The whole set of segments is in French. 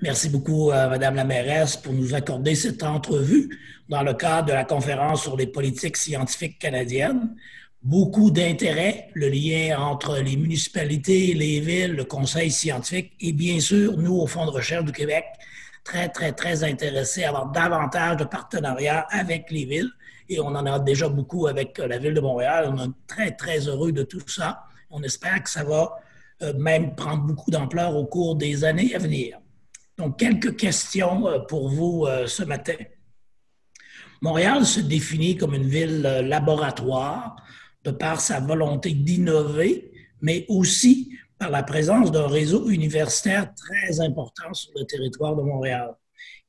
Merci beaucoup, Madame la mairesse, pour nous accorder cette entrevue dans le cadre de la conférence sur les politiques scientifiques canadiennes. Beaucoup d'intérêt, le lien entre les municipalités, les villes, le conseil scientifique et bien sûr, nous, au Fonds de recherche du Québec, très, très, très intéressés à avoir davantage de partenariats avec les villes. Et on en a déjà beaucoup avec la Ville de Montréal. On est très, très heureux de tout ça. On espère que ça va même prendre beaucoup d'ampleur au cours des années à venir. Donc, quelques questions pour vous ce matin. Montréal se définit comme une ville laboratoire de par sa volonté d'innover, mais aussi par la présence d'un réseau universitaire très important sur le territoire de Montréal.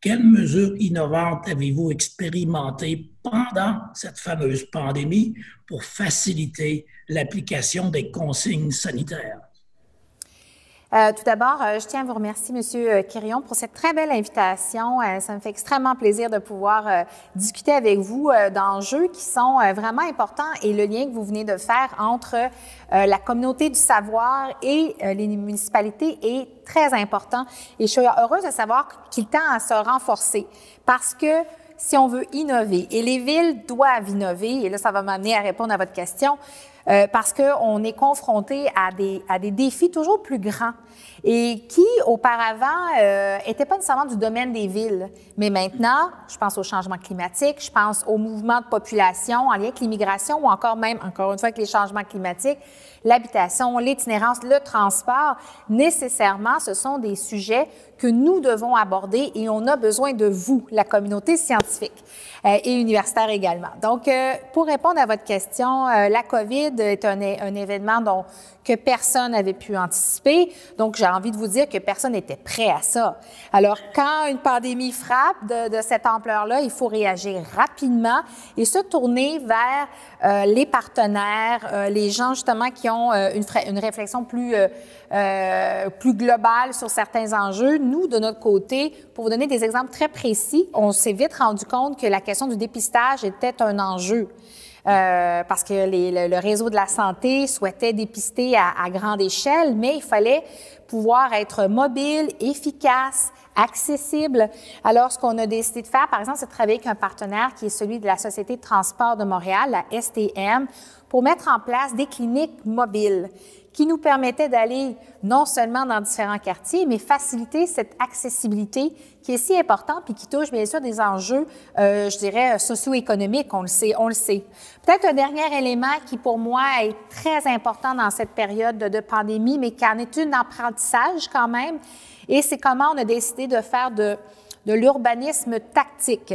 Quelles mesures innovantes avez-vous expérimentées pendant cette fameuse pandémie pour faciliter l'application des consignes sanitaires? Tout d'abord, je tiens à vous remercier, M. Quirion, pour cette très belle invitation. Ça me fait extrêmement plaisir de pouvoir discuter avec vous d'enjeux qui sont vraiment importants et le lien que vous venez de faire entre la communauté du savoir et les municipalités est très important. Et je suis heureuse de savoir qu'il tend à se renforcer parce que si on veut innover, et les villes doivent innover, et là, ça va m'amener à répondre à votre question, parce qu'on est confronté à des défis toujours plus grands et qui, auparavant, n'étaient pas nécessairement du domaine des villes. Mais maintenant, je pense au changement climatique, je pense au mouvement de population en lien avec l'immigration ou encore même, encore une fois, avec les changements climatiques, l'habitation, l'itinérance, le transport. Nécessairement, ce sont des sujets que nous devons aborder et on a besoin de vous, la communauté scientifique et universitaire également. Donc, pour répondre à votre question, la COVID est un événement que personne n'avait pu anticiper. Donc, j'ai envie de vous dire que personne n'était prêt à ça. Alors, quand une pandémie frappe de cette ampleur-là, il faut réagir rapidement et se tourner vers les partenaires, les gens justement qui ont une réflexion plus globale sur certains enjeux. Nous, de notre côté, pour vous donner des exemples très précis, on s'est vite rendu compte que la question du dépistage était un enjeu. Parce que le réseau de la santé souhaitait dépister à grande échelle, mais il fallait pouvoir être mobile, efficace, accessible. Alors, ce qu'on a décidé de faire, par exemple, c'est de travailler avec un partenaire qui est celui de la Société de transport de Montréal, la STM, pour mettre en place des cliniques mobiles qui nous permettaient d'aller non seulement dans différents quartiers, mais faciliter cette accessibilité qui est si importante puis qui touche bien sûr des enjeux, je dirais, socio-économiques, on le sait. Peut-être un dernier élément qui pour moi est très important dans cette période de pandémie, mais qui en est un apprentissage quand même, et c'est comment on a décidé de faire de l'urbanisme tactique,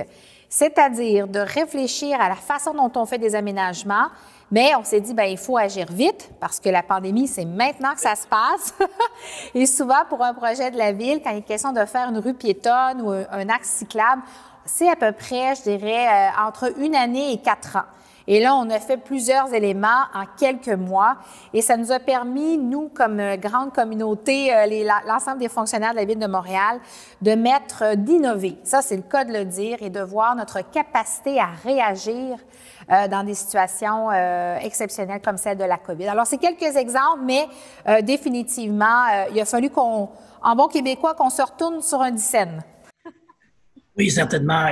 c'est-à-dire de réfléchir à la façon dont on fait des aménagements. Mais on s'est dit, il faut agir vite parce que la pandémie, c'est maintenant que ça se passe. Et souvent, pour un projet de la ville, quand il est question de faire une rue piétonne ou un axe cyclable, c'est à peu près, je dirais, entre 1 année et 4 ans. Et là, on a fait plusieurs éléments en quelques mois et ça nous a permis, nous, comme grande communauté, l'ensemble des fonctionnaires de la Ville de Montréal, d'innover. Ça, c'est le cas de le dire et de voir notre capacité à réagir dans des situations exceptionnelles comme celle de la COVID. Alors, c'est quelques exemples, mais définitivement, il a fallu en bon québécois, qu'on se retourne sur un dixaine. Oui, certainement.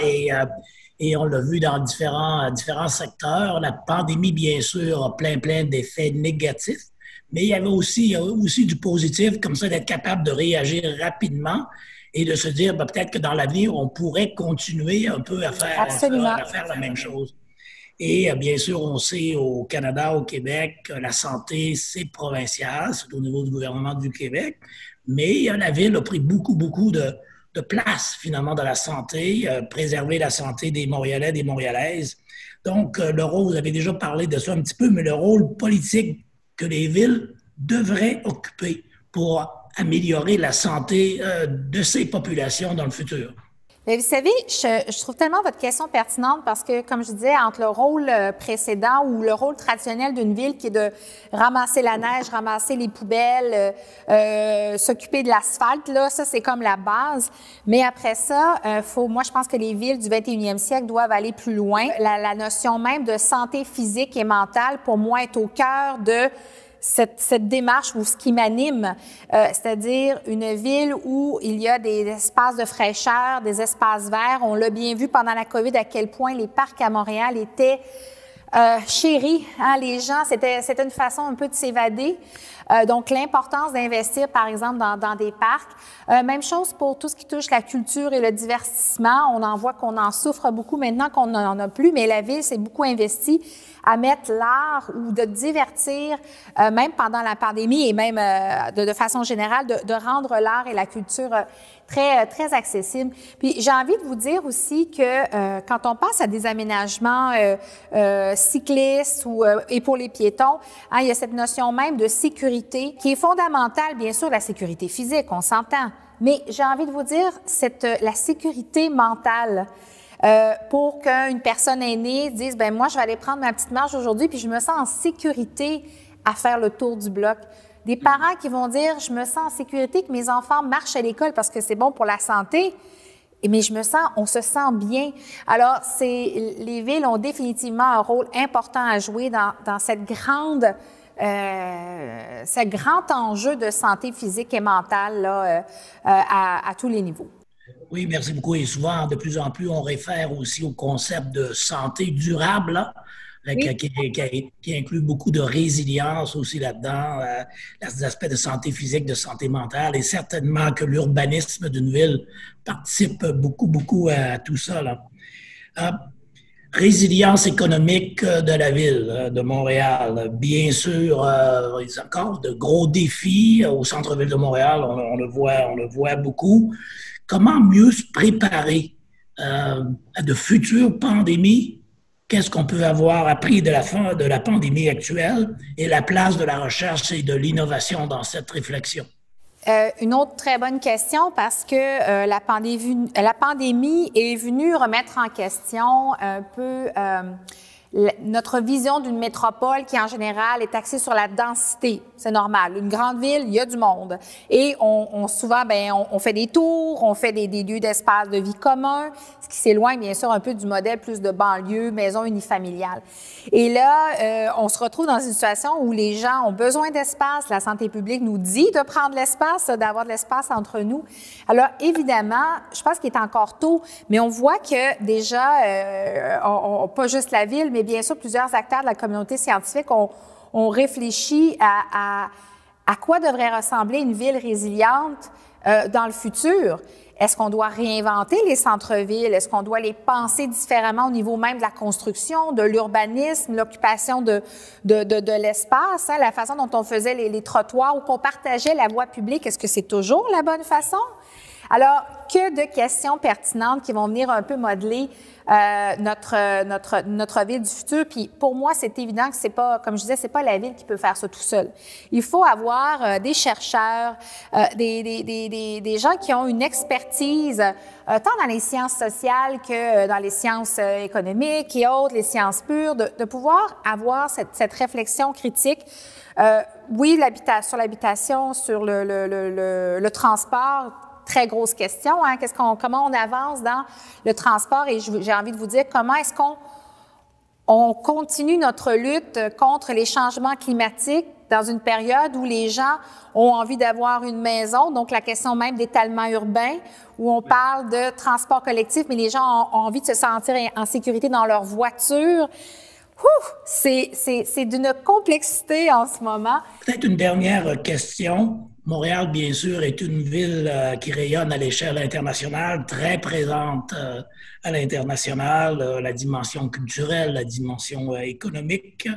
Et on l'a vu dans différents secteurs. La pandémie, bien sûr, a plein d'effets négatifs, mais il y avait aussi du positif, comme ça, d'être capable de réagir rapidement et de se dire peut-être que dans l'avenir, on pourrait continuer un peu à faire la même chose. Et bien sûr, on sait au Canada, au Québec, que la santé, c'est provincial, c'est au niveau du gouvernement du Québec, mais la Ville a pris beaucoup de place, finalement, dans la santé, préserver la santé des Montréalais, des Montréalaises. Donc, le rôle, vous avez déjà parlé de ça un petit peu, mais le rôle politique que les villes devraient occuper pour améliorer la santé de ces populations dans le futur. Mais vous savez, je trouve tellement votre question pertinente parce que, comme je disais, entre le rôle précédent ou le rôle traditionnel d'une ville qui est de ramasser la neige, ramasser les poubelles, s'occuper de l'asphalte, là, ça, c'est comme la base. Mais après ça, moi, je pense que les villes du 21e siècle doivent aller plus loin. La notion même de santé physique et mentale, pour moi, est au cœur de cette démarche ou ce qui m'anime, c'est-à-dire une ville où il y a des espaces de fraîcheur, des espaces verts. On l'a bien vu pendant la COVID à quel point les parcs à Montréal étaient chéris, hein, les gens, c'était une façon un peu de s'évader. Donc, l'importance d'investir, par exemple, dans des parcs. Même chose pour tout ce qui touche la culture et le divertissement. On en voit qu'on en souffre beaucoup maintenant qu'on n'en a plus, mais la ville s'est beaucoup investie à mettre l'art ou de divertir, même pendant la pandémie et même de façon générale, de rendre l'art et la culture très accessible. Puis j'ai envie de vous dire aussi que quand on passe à des aménagements cyclistes et pour les piétons, hein, il y a cette notion même de sécurité qui est fondamentale, bien sûr, la sécurité physique, on s'entend, mais j'ai envie de vous dire la sécurité mentale. Pour qu'une personne aînée dise, ben moi, je vais aller prendre ma petite marche aujourd'hui, puis je me sens en sécurité à faire le tour du bloc. Des parents qui vont dire, je me sens en sécurité que mes enfants marchent à l'école parce que c'est bon pour la santé, mais on se sent bien. Alors, les villes ont définitivement un rôle important à jouer dans ce grand enjeu de santé physique et mentale là, à tous les niveaux. Oui, merci beaucoup. Et souvent, de plus en plus, on réfère aussi au concept de santé durable, là, oui, qui inclut beaucoup de résilience aussi là-dedans, les aspects de santé physique, de santé mentale, et certainement que l'urbanisme d'une ville participe beaucoup à tout ça, là. Résilience économique de la ville de Montréal. Bien sûr, il y a encore de gros défis au centre-ville de Montréal, on le voit beaucoup. Comment mieux se préparer à de futures pandémies? Qu'est-ce qu'on peut avoir appris de la fin de la pandémie actuelle et la place de la recherche et de l'innovation dans cette réflexion? Une autre très bonne question parce que la pandémie est venue remettre en question un peu notre vision d'une métropole qui, en général, est axée sur la densité. C'est normal. Une grande ville, il y a du monde. Et souvent, on fait des tours, on fait des lieux d'espace de vie commun, ce qui s'éloigne, bien sûr, un peu du modèle plus de banlieue, maison unifamiliale. Et là, on se retrouve dans une situation où les gens ont besoin d'espace. La santé publique nous dit de prendre l'espace, d'avoir de l'espace entre nous. Alors, évidemment, je pense qu'il est encore tôt, mais on voit que déjà, pas juste la ville, mais bien sûr, plusieurs acteurs de la communauté scientifique ont réfléchi à quoi devrait ressembler une ville résiliente dans le futur. Est-ce qu'on doit réinventer les centres-villes? Est-ce qu'on doit les penser différemment au niveau même de la construction, de l'urbanisme, l'occupation de l'espace, hein, la façon dont on faisait les trottoirs ou qu'on partageait la voie publique? Est-ce que c'est toujours la bonne façon? Alors, que de questions pertinentes qui vont venir un peu modeler notre ville du futur. Puis pour moi, c'est évident que c'est pas, comme je disais, c'est pas la ville qui peut faire ça tout seul. Il faut avoir des chercheurs, des gens qui ont une expertise tant dans les sciences sociales que dans les sciences économiques et autres, les sciences pures, de pouvoir avoir cette réflexion critique. Oui, sur l'habitation, sur le transport. Très grosse question, hein? Comment on avance dans le transport et j'ai envie de vous dire comment est-ce qu'on continue notre lutte contre les changements climatiques dans une période où les gens ont envie d'avoir une maison, donc la question même d'étalement urbain, où on parle de transport collectif, mais les gens ont envie de se sentir en sécurité dans leur voiture. C'est d'une complexité en ce moment. Peut-être une dernière question. Montréal, bien sûr, est une ville qui rayonne à l'échelle internationale, très présente à l'international, la dimension culturelle, la dimension économique.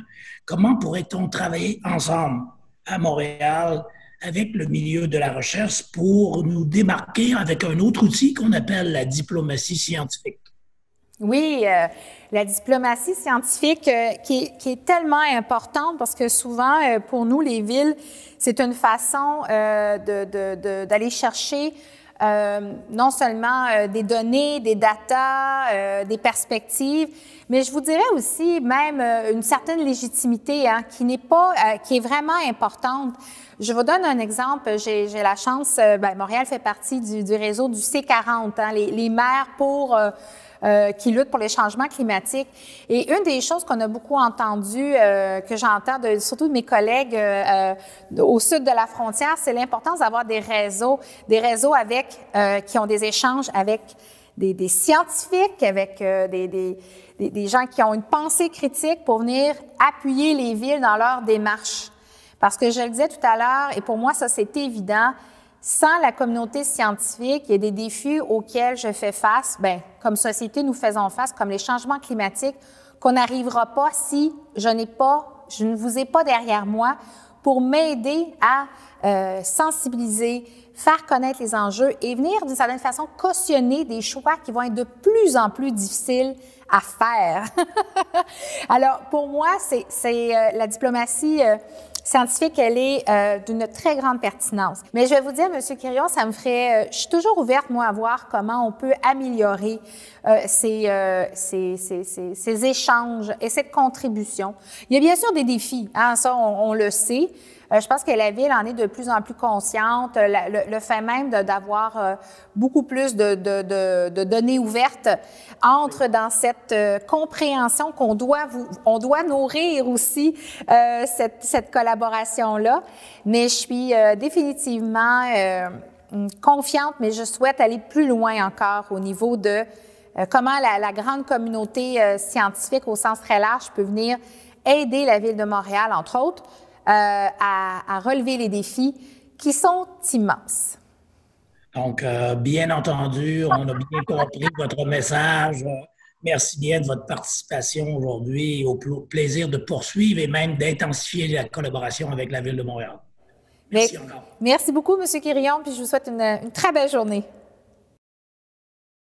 Comment pourrait-on travailler ensemble à Montréal avec le milieu de la recherche pour nous démarquer avec un autre outil qu'on appelle la diplomatie scientifique? Oui, la diplomatie scientifique qui est tellement importante parce que souvent, pour nous, les villes, c'est une façon d'aller chercher non seulement des données, des datas, des perspectives, mais je vous dirais aussi même une certaine légitimité hein, qui est vraiment importante. Je vous donne un exemple. J'ai la chance, Montréal fait partie du réseau du C40, hein, les maires qui luttent pour les changements climatiques. Et une des choses qu'on a beaucoup entendues, que j'entends surtout de mes collègues au sud de la frontière, c'est l'importance d'avoir des réseaux qui ont des échanges avec des scientifiques, avec des gens qui ont une pensée critique pour venir appuyer les villes dans leur démarche. Parce que je le disais tout à l'heure, et pour moi, ça, c'est évident, sans la communauté scientifique, il y a des défis auxquels je fais face, comme société, nous faisons face, comme les changements climatiques, qu'on n'arrivera pas si je ne vous ai pas derrière moi pour m'aider à sensibiliser, faire connaître les enjeux et venir, d'une certaine façon, cautionner des choix qui vont être de plus en plus difficiles à faire. Alors, pour moi, c'est la diplomatie scientifique, elle est d'une très grande pertinence. Mais je vais vous dire, M. Quirion, je suis toujours ouverte, moi, à voir comment on peut améliorer ces échanges et cette contribution. Il y a bien sûr des défis, hein, ça, on le sait. Je pense que la Ville en est de plus en plus consciente. Le fait même d'avoir beaucoup plus de données ouvertes entre dans cette compréhension qu'on on doit nourrir aussi cette collaboration-là. Mais je suis définitivement confiante, mais je souhaite aller plus loin encore au niveau de comment la grande communauté scientifique au sens très large peut venir aider la Ville de Montréal, entre autres, à relever les défis qui sont immenses. Donc, bien entendu, on a bien compris votre message. Merci bien de votre participation aujourd'hui et au plaisir de poursuivre et même d'intensifier la collaboration avec la Ville de Montréal. Merci encore. Merci beaucoup, M. Quirion, puis je vous souhaite une très belle journée.